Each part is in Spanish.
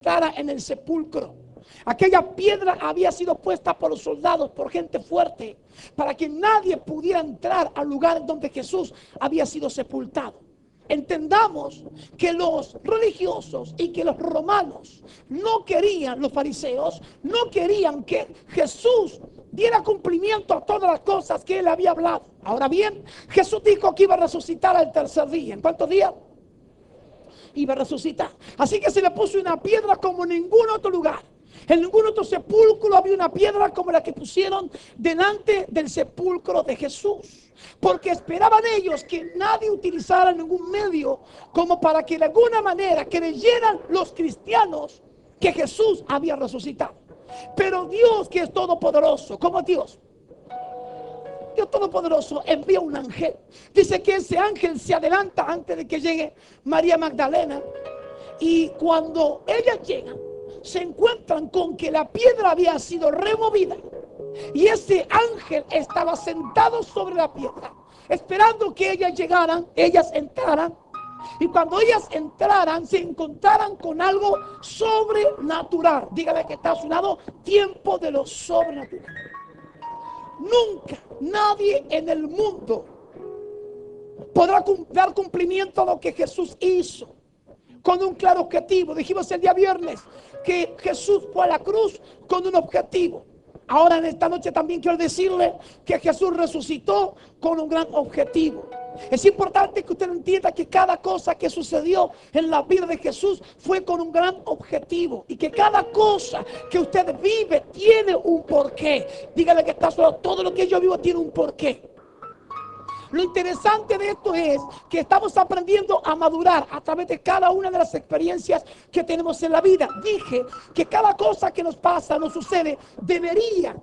entrara en el sepulcro. Aquella piedra había sido puesta por los soldados, por gente fuerte, para que nadie pudiera entrar al lugar donde Jesús había sido sepultado. Entendamos que los religiosos y que los romanos no querían, los fariseos, no querían que Jesús diera cumplimiento a todas las cosas que él había hablado. Ahora bien, Jesús dijo que iba a resucitar al tercer día. ¿En cuántos días? Iba a resucitar. Así que se le puso una piedra como en ningún otro lugar. En ningún otro sepulcro había una piedra como la que pusieron delante del sepulcro de Jesús. Porque esperaban ellos que nadie utilizara ningún medio como para que de alguna manera creyeran los cristianos que Jesús había resucitado. Pero Dios, que es todopoderoso, como Dios todopoderoso, envía un ángel. Dice que ese ángel se adelanta antes de que llegue María Magdalena. Y cuando ellas llegan, se encuentran con que la piedra había sido removida. Y ese ángel estaba sentado sobre la piedra, esperando que ellas llegaran, ellas entraran. Y cuando ellas entraran, se encontraran con algo sobrenatural. Dígale que está a su lado, tiempo de lo sobrenatural. Nunca nadie en el mundo podrá dar cumplimiento a lo que Jesús hizo con un claro objetivo. Dijimos el día viernes que Jesús fue a la cruz con un objetivo. Ahora en esta noche también quiero decirle que Jesús resucitó con un gran objetivo. Es importante que usted entienda que cada cosa que sucedió en la vida de Jesús fue con un gran objetivo. Y que cada cosa que usted vive tiene un porqué. Dígale que está solo, todo lo que yo vivo tiene un porqué. Lo interesante de esto es que estamos aprendiendo a madurar a través de cada una de las experiencias que tenemos en la vida. Dije que cada cosa que nos pasa, nos sucede, debería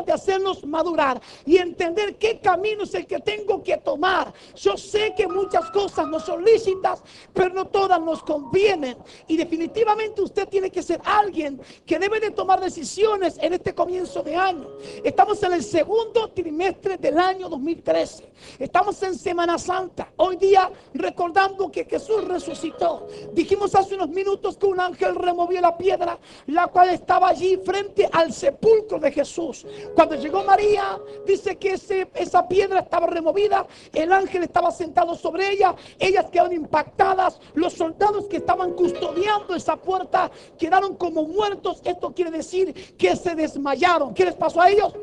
de hacernos madurar y entender qué camino es el que tengo que tomar. Yo sé que muchas cosas no son lícitas, pero no todas nos convienen. Y definitivamente usted tiene que ser alguien que debe de tomar decisiones en este comienzo de año. Estamos en el segundo trimestre del año 2013. Estamos en Semana Santa, hoy día recordando que Jesús resucitó. Dijimos hace unos minutos que un ángel removió la piedra, la cual estaba allí frente al sepulcro de Jesús. Cuando llegó María, dice que esa piedra estaba removida, el ángel estaba sentado sobre ella, ellas quedaron impactadas, los soldados que estaban custodiando esa puerta quedaron como muertos. Esto quiere decir que se desmayaron. ¿Qué les pasó a ellos?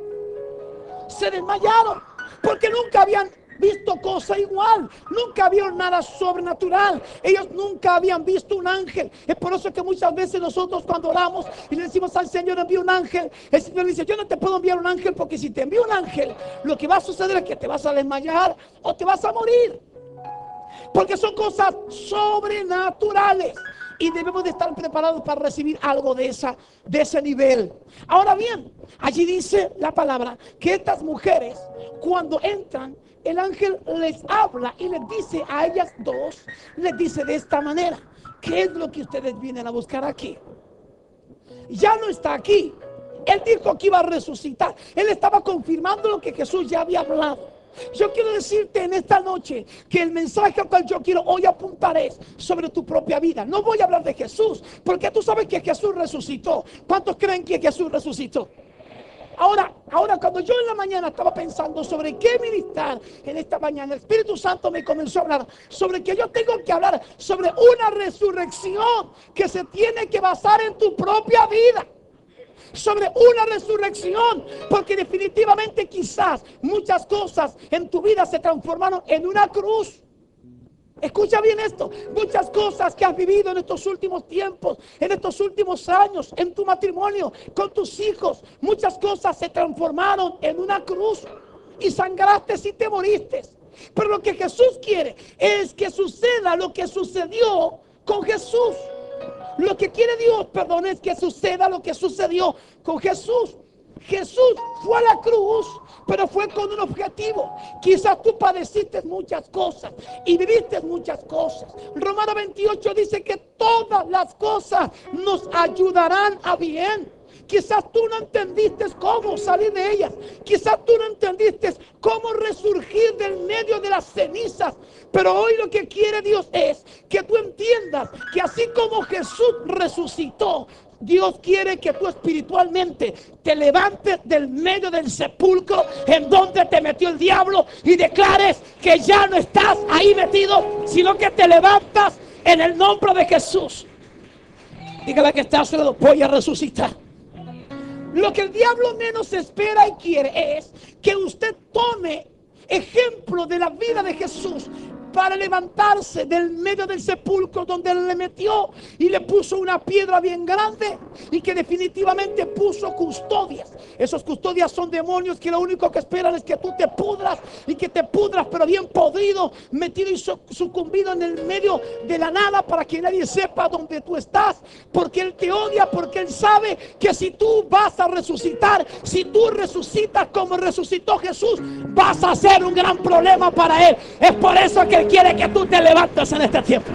Se desmayaron. Porque nunca habían visto cosa igual, nunca vieron nada sobrenatural, ellos nunca habían visto un ángel. Es por eso que muchas veces nosotros cuando oramos y le decimos al Señor envía un ángel, el Señor dice yo no te puedo enviar un ángel porque si te envío un ángel lo que va a suceder es que te vas a desmayar o te vas a morir, porque son cosas sobrenaturales. Y debemos de estar preparados para recibir algo de ese nivel. Ahora bien, allí dice la palabra que estas mujeres cuando entran, el ángel les habla y les dice a ellas dos, les dice de esta manera: ¿qué es lo que ustedes vienen a buscar aquí? Ya no está aquí. Él dijo que iba a resucitar. Él estaba confirmando lo que Jesús ya había hablado. Yo quiero decirte en esta noche que el mensaje al cual yo quiero hoy apuntar es sobre tu propia vida. No voy a hablar de Jesús, porque tú sabes que Jesús resucitó. ¿Cuántos creen que Jesús resucitó? Ahora cuando yo en la mañana estaba pensando sobre qué ministrar en esta mañana, el Espíritu Santo me comenzó a hablar sobre que yo tengo que hablar sobre una resurrección que se tiene que basar en tu propia vida. Sobre una resurrección, porque definitivamente quizás muchas cosas en tu vida se transformaron en una cruz. Escucha bien esto, muchas cosas que has vivido en estos últimos tiempos, en estos últimos años, en tu matrimonio, con tus hijos, muchas cosas se transformaron en una cruz y sangraste y te moriste. Pero lo que Jesús quiere es que suceda lo que sucedió con Jesús. Lo que quiere Dios, perdón, es que suceda lo que sucedió con Jesús. Jesús fue a la cruz, pero fue con un objetivo. Quizás tú padeciste muchas cosas y viviste muchas cosas. Romanos 28 dice que todas las cosas nos ayudarán a bien. Quizás tú no entendiste cómo salir de ellas. Quizás tú no entendiste cómo resurgir del medio de las cenizas. Pero hoy lo que quiere Dios es que tú entiendas que así como Jesús resucitó, Dios quiere que tú espiritualmente te levantes del medio del sepulcro en donde te metió el diablo y declares que ya no estás ahí metido, sino que te levantas en el nombre de Jesús. Dígale que está a su lado, voy a resucitar. Lo que el diablo menos espera y quiere es que usted tome ejemplo de la vida de Jesús para levantarse del medio del sepulcro donde él le metió y le puso una piedra bien grande y que definitivamente puso custodias. Esos custodias son demonios que lo único que esperan es que tú te pudras y que te pudras, pero bien podrido, metido y sucumbido en el medio de la nada para que nadie sepa dónde tú estás, porque él te odia, porque él sabe que si tú vas a resucitar, si tú resucitas como resucitó Jesús, vas a ser un gran problema para él. Es por eso que él quiere que tú te levantes en este tiempo.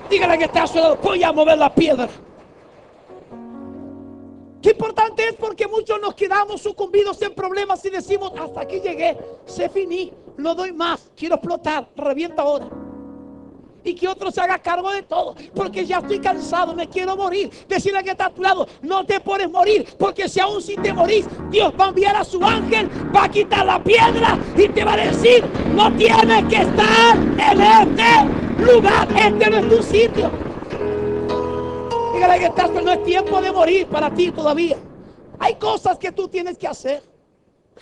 Dígale que está a su lado, voy a mover la piedra. Qué importante es, porque muchos nos quedamos sucumbidos en problemas y decimos, hasta aquí llegué, se finí, no doy más, quiero explotar, revienta ahora. Y que otro se haga cargo de todo, porque ya estoy cansado, me quiero morir. Decirle que está a tu lado, no te puedes morir, porque si aún si te morís, Dios va a enviar a su ángel, va a quitar la piedra y te va a decir, no tienes que estar en este lugar, este no es tu sitio. Dígale que estás, pero no es tiempo de morir para ti todavía. Hay cosas que tú tienes que hacer.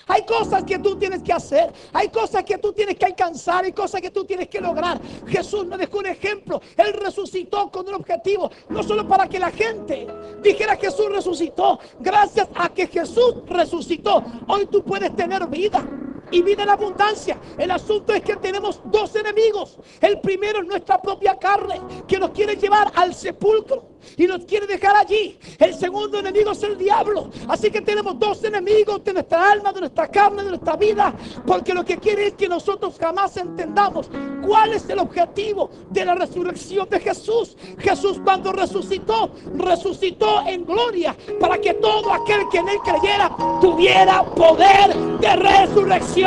Hay cosas que tú tienes que hacer. Hay cosas que tú tienes que alcanzar. Hay cosas que tú tienes que lograr. Jesús nos dejó un ejemplo. Él resucitó con un objetivo. No solo para que la gente dijera Jesús resucitó. Gracias a que Jesús resucitó, hoy tú puedes tener vida. Y vida en abundancia. El asunto es que tenemos dos enemigos. El primero es nuestra propia carne, que nos quiere llevar al sepulcro y nos quiere dejar allí. El segundo enemigo es el diablo. Así que tenemos dos enemigos de nuestra alma, de nuestra carne, de nuestra vida, porque lo que quiere es que nosotros jamás entendamos cuál es el objetivo de la resurrección de Jesús. Jesús, cuando resucitó, resucitó en gloria para que todo aquel que en él creyera tuviera poder de resurrección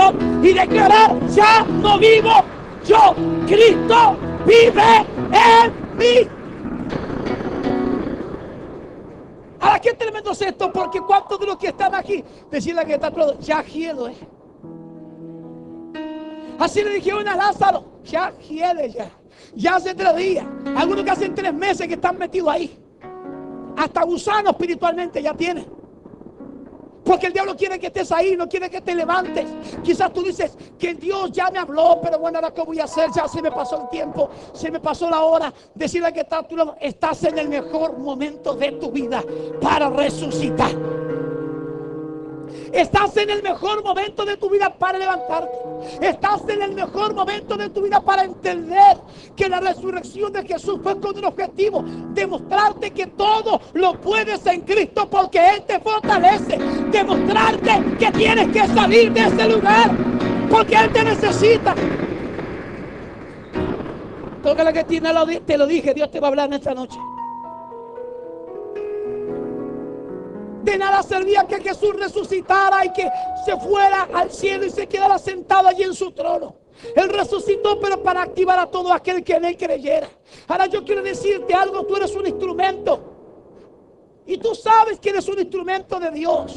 y declarar, ya no vivo yo, Cristo vive en mí. Ahora, qué tremendo es esto, porque cuántos de los que están aquí, decirle que está todo, ya quiero, Así le dijeron a Lázaro, ya quiere, ya hace 3 días, algunos que hacen 3 meses que están metidos ahí, hasta gusano espiritualmente ya tienen. Porque el diablo quiere que estés ahí, no quiere que te levantes. Quizás tú dices que Dios ya me habló, pero bueno, ahora ¿qué voy a hacer? Ya se me pasó el tiempo, se me pasó la hora. Decirle que estás en el mejor momento de tu vida para resucitar. Estás en el mejor momento de tu vida para levantarte. Estás en el mejor momento de tu vida para entender que la resurrección de Jesús fue con un objetivo: demostrarte que todo lo puedes en Cristo porque Él te fortalece. Demostrarte que tienes que salir de ese lugar porque Él te necesita. Toca la que tiene, te lo dije, Dios te va a hablar en esta noche. De nada servía que Jesús resucitara y que se fuera al cielo y se quedara sentado allí en su trono. Él resucitó, pero para activar a todo aquel que en él creyera. Ahora yo quiero decirte algo, tú eres un instrumento. Y tú sabes que eres un instrumento de Dios.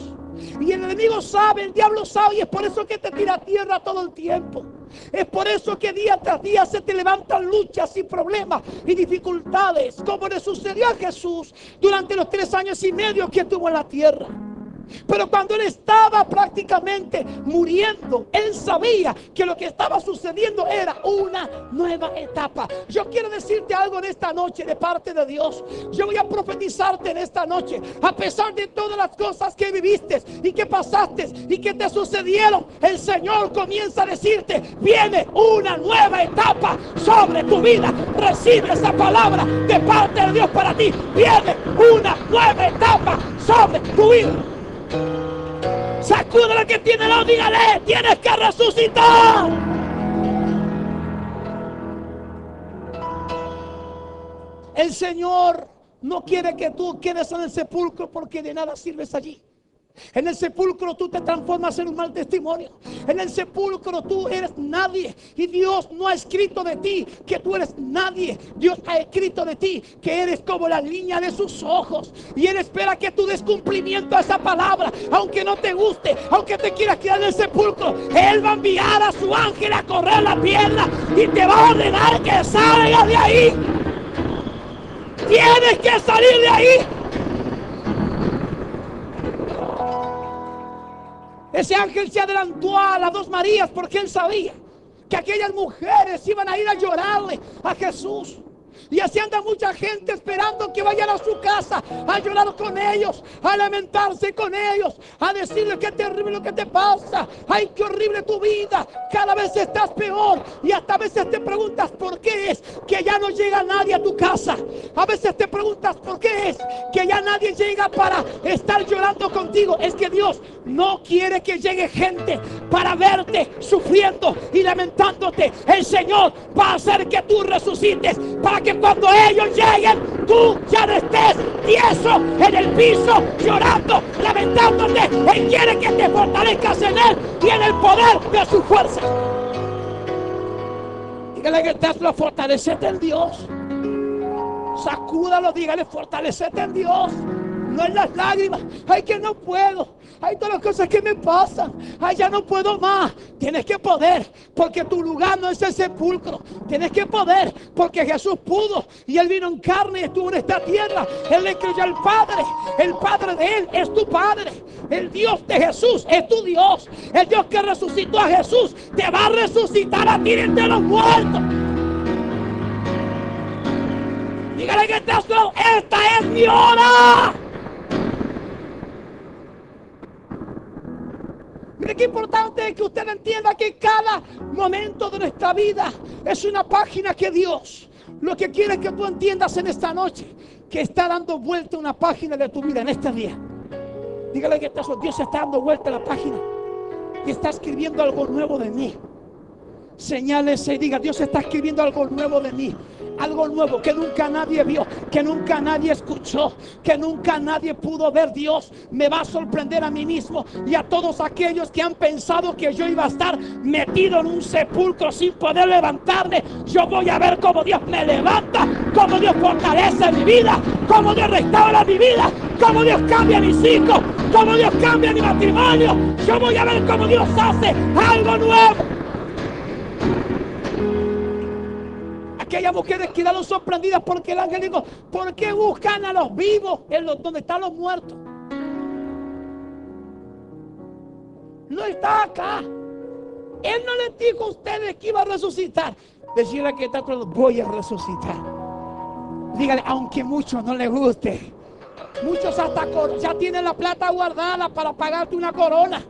Y el enemigo sabe, el diablo sabe, y es por eso que te tira a tierra todo el tiempo. Es por eso que día tras día se te levantan luchas y problemas y dificultades, como le sucedió a Jesús durante los 3 años y medio que estuvo en la tierra. Pero cuando él estaba prácticamente muriendo, él sabía que lo que estaba sucediendo era una nueva etapa. Yo quiero decirte algo en esta noche de parte de Dios. Yo voy a profetizarte en esta noche. A pesar de todas las cosas que viviste y que pasaste y que te sucedieron, el Señor comienza a decirte: viene una nueva etapa sobre tu vida. Recibe esa palabra de parte de Dios para ti. Viene una nueva etapa sobre tu vida. Sacude lo que tiene, no, dígale: tienes que resucitar. El Señor no quiere que tú quedes en el sepulcro porque de nada sirves allí. En el sepulcro tú te transformas en un mal testimonio. En el sepulcro tú eres nadie. Y Dios no ha escrito de ti que tú eres nadie. Dios ha escrito de ti que eres como la línea de sus ojos. Y Él espera que tú des cumplimiento a esa palabra. Aunque no te guste, aunque te quieras quedar en el sepulcro, Él va a enviar a su ángel a correr la piedra y te va a ordenar que salgas de ahí. Tienes que salir de ahí. Ese ángel se adelantó a las dos Marías porque él sabía que aquellas mujeres iban a ir a llorarle a Jesús. Y así anda mucha gente esperando que vayan a su casa a llorar con ellos, a lamentarse con ellos, a decirle qué terrible lo que te pasa. Ay, qué horrible tu vida. Cada vez estás peor. Y hasta a veces te preguntas por qué es que ya no llega nadie a tu casa. A veces te preguntas por qué es que ya nadie llega para estar llorando contigo. Es que Dios no quiere que llegue gente para verte sufriendo y lamentándote. El Señor va a hacer que tú resucites para que cuando ellos lleguen, tú ya no estés tieso en el piso, llorando, lamentándote. Él quiere que te fortalezcas en Él y en el poder de su fuerza. Dígale que estás, lo fortalecete en Dios. Sacúdalo, dígale, fortalecete en Dios. No en las lágrimas. Ay, que no puedo. Hay todas las cosas que me pasan. Ay, ya no puedo más. Tienes que poder, porque tu lugar no es el sepulcro. Tienes que poder, porque Jesús pudo. Y Él vino en carne y estuvo en esta tierra. Él le creyó al Padre. El Padre de Él es tu Padre. El Dios de Jesús es tu Dios. El Dios que resucitó a Jesús te va a resucitar a ti entre los muertos. Dígale que esta es mi hora. Mire qué importante es que usted entienda que cada momento de nuestra vida es una página que Dios lo que quiere que tú entiendas en esta noche, que está dando vuelta una página de tu vida en este día. Dígale que Dios está dando vuelta a la página y está escribiendo algo nuevo de mí. Señálese y diga: Dios está escribiendo algo nuevo de mí. Algo nuevo que nunca nadie vio, que nunca nadie escuchó, que nunca nadie pudo ver. Dios me va a sorprender a mí mismo y a todos aquellos que han pensado que yo iba a estar metido en un sepulcro sin poder levantarme. Yo voy a ver cómo Dios me levanta, cómo Dios fortalece mi vida, cómo Dios restaura mi vida, cómo Dios cambia mis hijos, cómo Dios cambia mi matrimonio. Yo voy a ver cómo Dios hace algo nuevo. Aquellas mujeres quedaron sorprendidas porque el ángel dijo: ¿por qué buscan a los vivos donde están los muertos? No está acá. Él no les dijo a ustedes que iba a resucitar. Decirle que está todo: voy a resucitar. Dígale, aunque muchos no les guste. Muchos hasta ya tienen la plata guardada para pagarte una corona.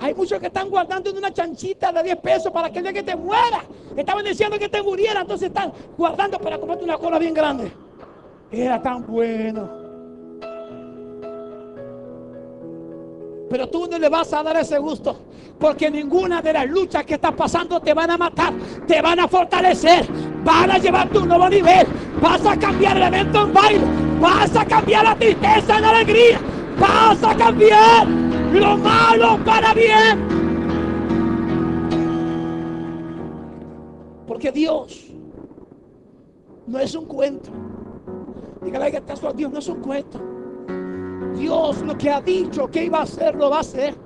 Hay muchos que están guardando en una chanchita de 10 pesos para que el día que te muera. Estaban diciendo que te muriera, entonces están guardando para comprarte una cola bien grande. Era tan bueno. Pero tú no le vas a dar ese gusto, porque ninguna de las luchas que estás pasando te van a matar, te van a fortalecer, van a llevarte a un nuevo nivel. Vas a cambiar el evento en baile, vas a cambiar la tristeza en alegría, vas a cambiar lo malo para bien. Porque Dios no es un cuento. Dígale que está Dios no es un cuento. Dios lo que ha dicho que iba a hacer, lo va a hacer.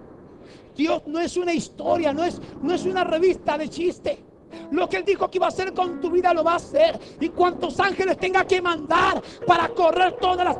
Dios no es una historia, no es una revista de chiste. Lo que Él dijo que iba a hacer con tu vida, lo va a hacer. Y cuantos ángeles tenga que mandar para correr todas las